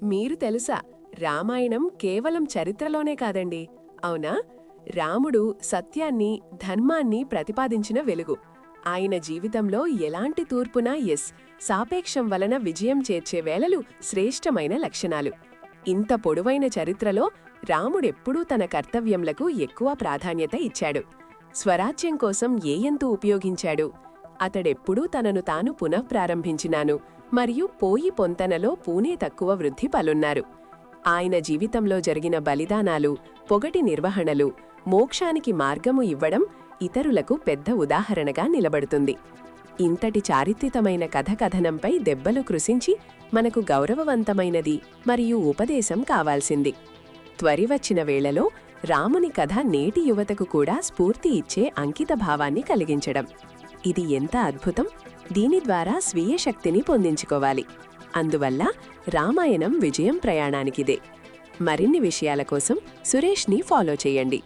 మీరు తెలుసా, రామాయణం కేవలం చరిత్రలోనే కాదండి. అవునా? రాముడు సత్యాన్ని, ధర్మాన్ని ప్రతిపాదించిన వెలుగు. ఆయన జీవితంలో ఎలాంటి తూర్పునా సాపేక్షం వలన విజయం చేర్చే వేళలు శ్రేష్టమైన లక్షణాలు. ఇంత పొడవైన చరిత్రలో రాముడెప్పుడూ తన కర్తవ్యంలకు ఎక్కువ ప్రాధాన్యత ఇచ్చాడు. స్వరాజ్యం కోసం ఎంతు ఉపయోగించాడు. అతడెప్పుడూ తనను తాను పునఃప్రారంభించినాను మరియు పోయి పొంతనలో పూనే తక్కువ వృద్ధి పలున్నారు. ఆయన జీవితంలో జరిగిన బలిదానాలు, పొగటి నిర్వహణలు, మోక్షానికి మార్గము ఇవ్వడం ఇతరులకు పెద్ద ఉదాహరణగా నిలబడుతుంది. ఇంతటి చారిత్రితమైన కథకథనంపై దెబ్బలు కృశించి మనకు గౌరవవంతమైనది మరియు ఉపదేశం కావాల్సింది. త్వరివచ్చిన వేళలో రాముని కథ నేటి యువతకు కూడా స్ఫూర్తి ఇచ్చే అంకితభావాన్ని కలిగించడం. ఇది ఎంత అద్భుతం! దీని ద్వారా స్వీయ శక్తిని పొందించుకోవాలి. అందువల్ల రామాయణం విజయం ప్రయాణానికిదే. మరిన్ని విషయాల కోసం సురేష్ని ఫాలో చేయండి.